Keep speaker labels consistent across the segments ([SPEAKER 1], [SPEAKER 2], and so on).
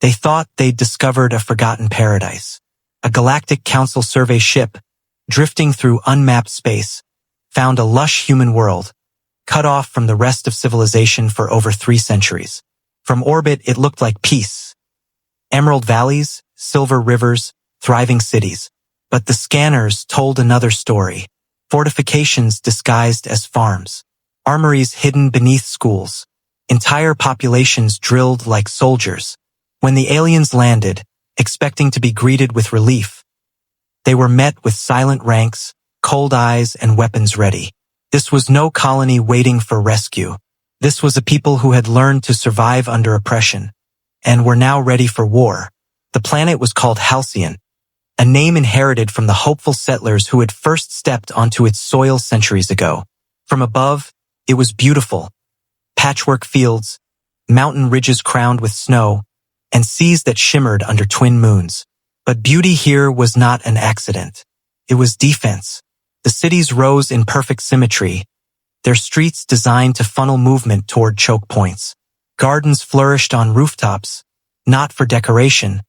[SPEAKER 1] They thought they'd discovered a forgotten paradise. A Galactic Council survey ship, drifting through unmapped space, found a lush human world, cut off from the rest of civilization for over 3 centuries. From orbit, it looked like peace. Emerald valleys, silver rivers, thriving cities. But the scanners told another story. Fortifications disguised as farms. Armories hidden beneath schools. Entire populations drilled like soldiers. When the aliens landed, expecting to be greeted with relief, they were met with silent ranks, cold eyes, and weapons ready. This was no colony waiting for rescue. This was a people who had learned to survive under oppression, and were now ready for war. The planet was called Halcyon, a name inherited from the hopeful settlers who had first stepped onto its soil centuries ago. From above, it was beautiful. Patchwork fields, mountain ridges crowned with snow, and seas that shimmered under twin moons. But beauty here was not an accident. It was defense. The cities rose in perfect symmetry, their streets designed to funnel movement toward choke points. Gardens flourished on rooftops, not for decoration,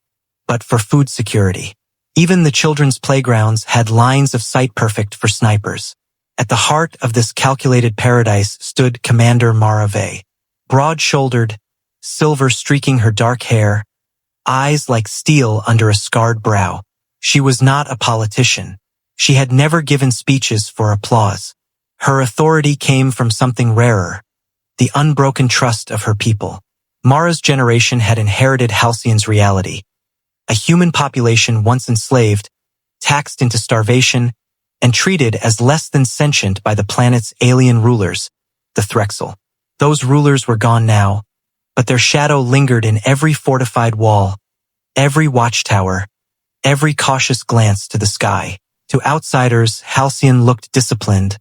[SPEAKER 1] but for food security. Even the children's playgrounds had lines of sight perfect for snipers. At the heart of this calculated paradise stood Commander Mara Vey. Broad-shouldered, silver streaking her dark hair, eyes like steel under a scarred brow. She was not a politician. She had never given speeches for applause. Her authority came from something rarer, the unbroken trust of her people. Mara's generation had inherited Halcyon's reality. A human population once enslaved, taxed into starvation, and treated as less than sentient by the planet's alien rulers, the Threxel. Those rulers were gone now, but their shadow lingered in every fortified wall, every watchtower, every cautious glance to the sky. To outsiders, Halcyon looked disciplined,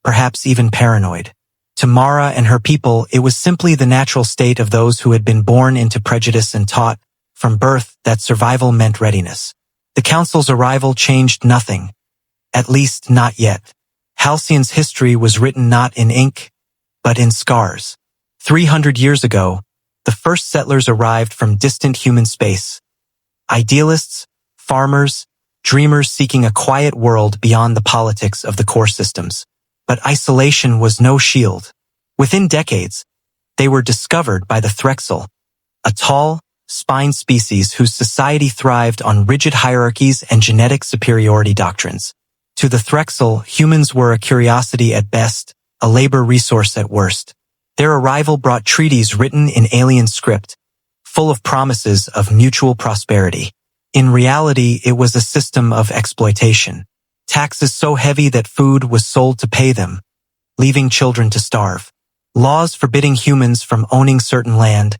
[SPEAKER 1] perhaps even paranoid. To Mara and her people, it was simply the natural state of those who had been born into prejudice and taught, from birth, that survival meant readiness. The Council's arrival changed nothing, at least not yet. Halcyon's history was written not in ink, but in scars. 300 years ago, the first settlers arrived from distant human space. Idealists, farmers, dreamers seeking a quiet world beyond the politics of the core systems. But isolation was no shield. Within decades, they were discovered by the Threxel, a tall, spined species whose society thrived on rigid hierarchies and genetic superiority doctrines. To the Threxel, humans were a curiosity at best, a labor resource at worst. Their arrival brought treaties written in alien script, full of promises of mutual prosperity. In reality, it was a system of exploitation. Taxes so heavy that food was sold to pay them, leaving children to starve. Laws forbidding humans from owning certain land,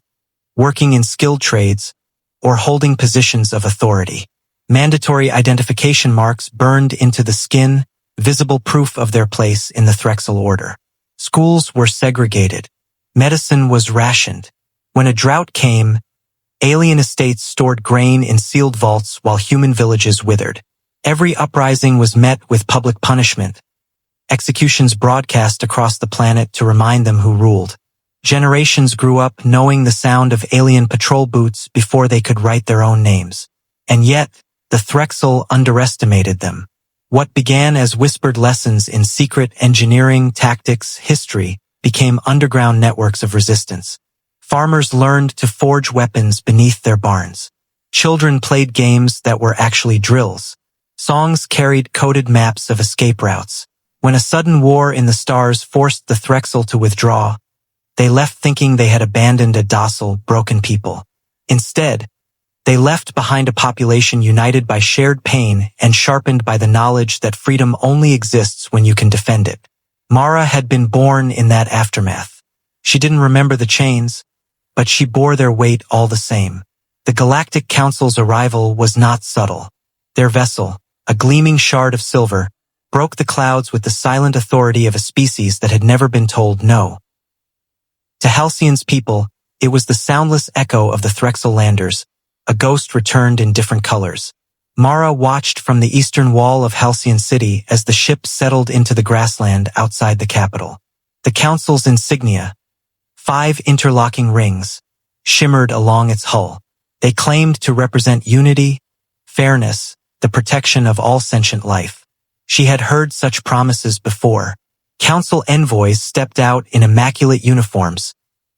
[SPEAKER 1] working in skilled trades, or holding positions of authority. Mandatory identification marks burned into the skin, visible proof of their place in the Threxel order. Schools were segregated. Medicine was rationed. When a drought came, alien estates stored grain in sealed vaults while human villages withered. Every uprising was met with public punishment. Executions broadcast across the planet to remind them who ruled. Generations grew up knowing the sound of alien patrol boots before they could write their own names. And yet, the Threxel underestimated them. What began as whispered lessons in secret engineering, tactics, history, became underground networks of resistance. Farmers learned to forge weapons beneath their barns. Children played games that were actually drills. Songs carried coded maps of escape routes. When a sudden war in the stars forced the Threxel to withdraw, they left thinking they had abandoned a docile, broken people. Instead, they left behind a population united by shared pain and sharpened by the knowledge that freedom only exists when you can defend it. Mara had been born in that aftermath. She didn't remember the chains, but she bore their weight all the same. The Galactic Council's arrival was not subtle. Their vessel, a gleaming shard of silver, broke the clouds with the silent authority of a species that had never been told no. To Halcyon's people, it was the soundless echo of the Threxel landers, a ghost returned in different colors. Mara watched from the eastern wall of Halcyon City as the ship settled into the grassland outside the capital. The Council's insignia, 5 interlocking rings, shimmered along its hull. They claimed to represent unity, fairness, the protection of all sentient life. She had heard such promises before. Council envoys stepped out in immaculate uniforms,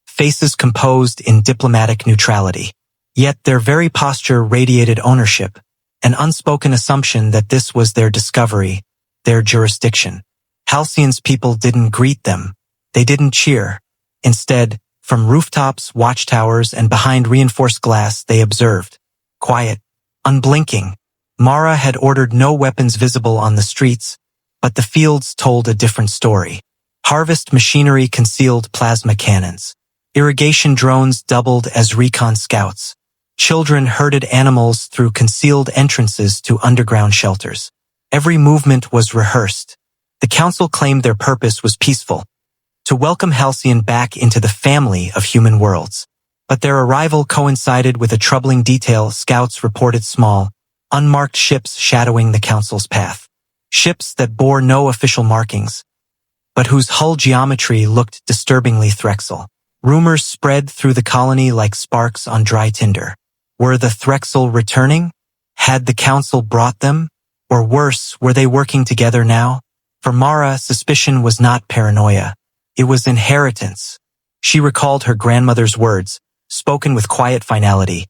[SPEAKER 1] faces composed in diplomatic neutrality. Yet their very posture radiated ownership, an unspoken assumption that this was their discovery, their jurisdiction. Halcyon's people didn't greet them. They didn't cheer. Instead, from rooftops, watchtowers, and behind reinforced glass, they observed. Quiet, unblinking. Mara had ordered no weapons visible on the streets, but the fields told a different story. Harvest machinery concealed plasma cannons. Irrigation drones doubled as recon scouts. Children herded animals through concealed entrances to underground shelters. Every movement was rehearsed. The council claimed their purpose was peaceful, to welcome Halcyon back into the family of human worlds. But their arrival coincided with a troubling detail. Scouts reported small, unmarked ships shadowing the council's path. Ships that bore no official markings, but whose hull geometry looked disturbingly Threxel. Rumors spread through the colony like sparks on dry tinder. Were the Threxel returning? Had the council brought them? Or worse, were they working together now? For Mara, suspicion was not paranoia. It was inheritance. She recalled her grandmother's words, spoken with quiet finality.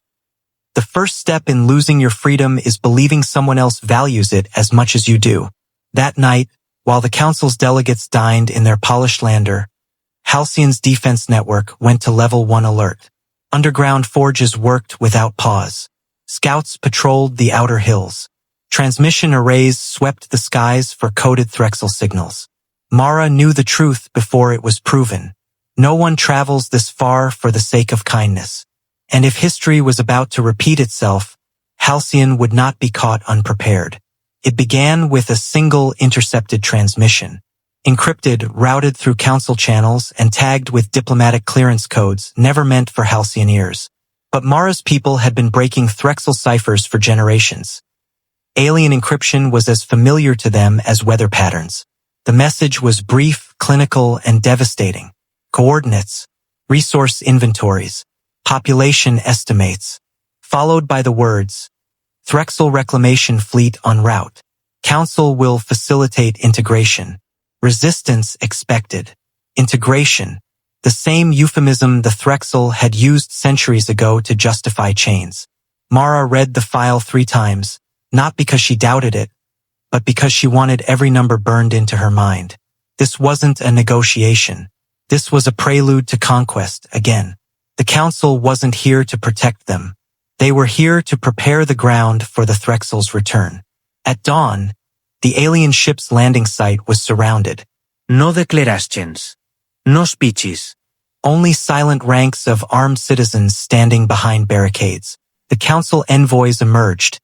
[SPEAKER 1] The first step in losing your freedom is believing someone else values it as much as you do. That night, while the council's delegates dined in their polished lander, Halcyon's defense network went to level 1 alert. Underground forges worked without pause. Scouts patrolled the outer hills. Transmission arrays swept the skies for coded Threxel signals. Mara knew the truth before it was proven. No one travels this far for the sake of kindness. And if history was about to repeat itself, Halcyon would not be caught unprepared. It began with a single intercepted transmission. Encrypted, routed through council channels, and tagged with diplomatic clearance codes never meant for Halcyon ears. But Mara's people had been breaking Threxel ciphers for generations. Alien encryption was as familiar to them as weather patterns. The message was brief, clinical, and devastating. Coordinates, resource inventories, population estimates, followed by the words, Threxel reclamation fleet en route. Council will facilitate integration. Resistance expected. Integration. The same euphemism the Threxel had used centuries ago to justify chains. Mara read the file 3 times, not because she doubted it, but because she wanted every number burned into her mind. This wasn't a negotiation. This was a prelude to conquest again. The council wasn't here to protect them. They were here to prepare the ground for the Threxel's return. At dawn, the alien ship's landing site was surrounded. No declarations. No speeches. Only silent ranks of armed citizens standing behind barricades. The council envoys emerged,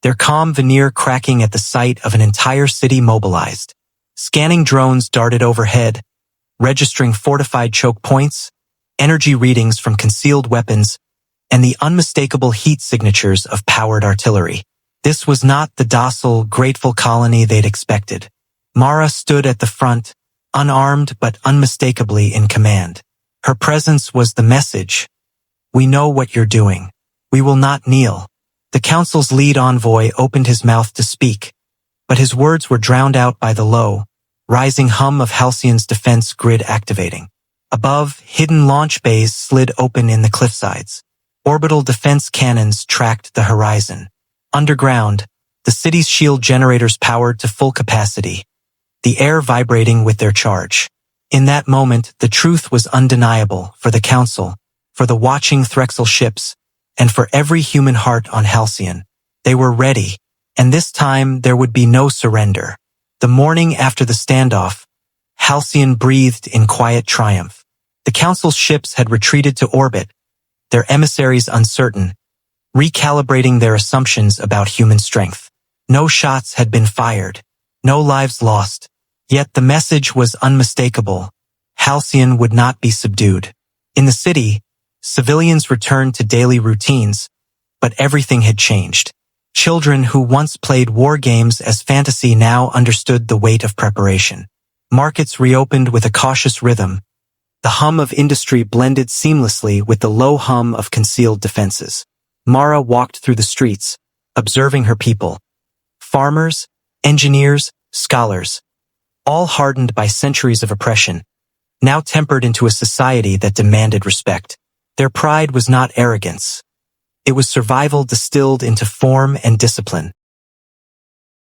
[SPEAKER 1] their calm veneer cracking at the sight of an entire city mobilized. Scanning drones darted overhead, registering fortified choke points, energy readings from concealed weapons, and the unmistakable heat signatures of powered artillery. This was not the docile, grateful colony they'd expected. Mara stood at the front, unarmed but unmistakably in command. Her presence was the message. We know what you're doing. We will not kneel. The council's lead envoy opened his mouth to speak, but his words were drowned out by the low, rising hum of Halcyon's defense grid activating. Above, hidden launch bays slid open in the cliffsides. Orbital defense cannons tracked the horizon. Underground, the city's shield generators powered to full capacity, the air vibrating with their charge. In that moment, the truth was undeniable for the council, for the watching Threxel ships, and for every human heart on Halcyon. They were ready, and this time there would be no surrender. The morning after the standoff, Halcyon breathed in quiet triumph. The council's ships had retreated to orbit, their emissaries uncertain, recalibrating their assumptions about human strength. No shots had been fired, no lives lost. Yet the message was unmistakable. Halcyon would not be subdued. In the city, civilians returned to daily routines, but everything had changed. Children who once played war games as fantasy now understood the weight of preparation. Markets reopened with a cautious rhythm. The hum of industry blended seamlessly with the low hum of concealed defenses. Mara walked through the streets, observing her people. Farmers, engineers, scholars, all hardened by centuries of oppression, now tempered into a society that demanded respect. Their pride was not arrogance. It was survival distilled into form and discipline.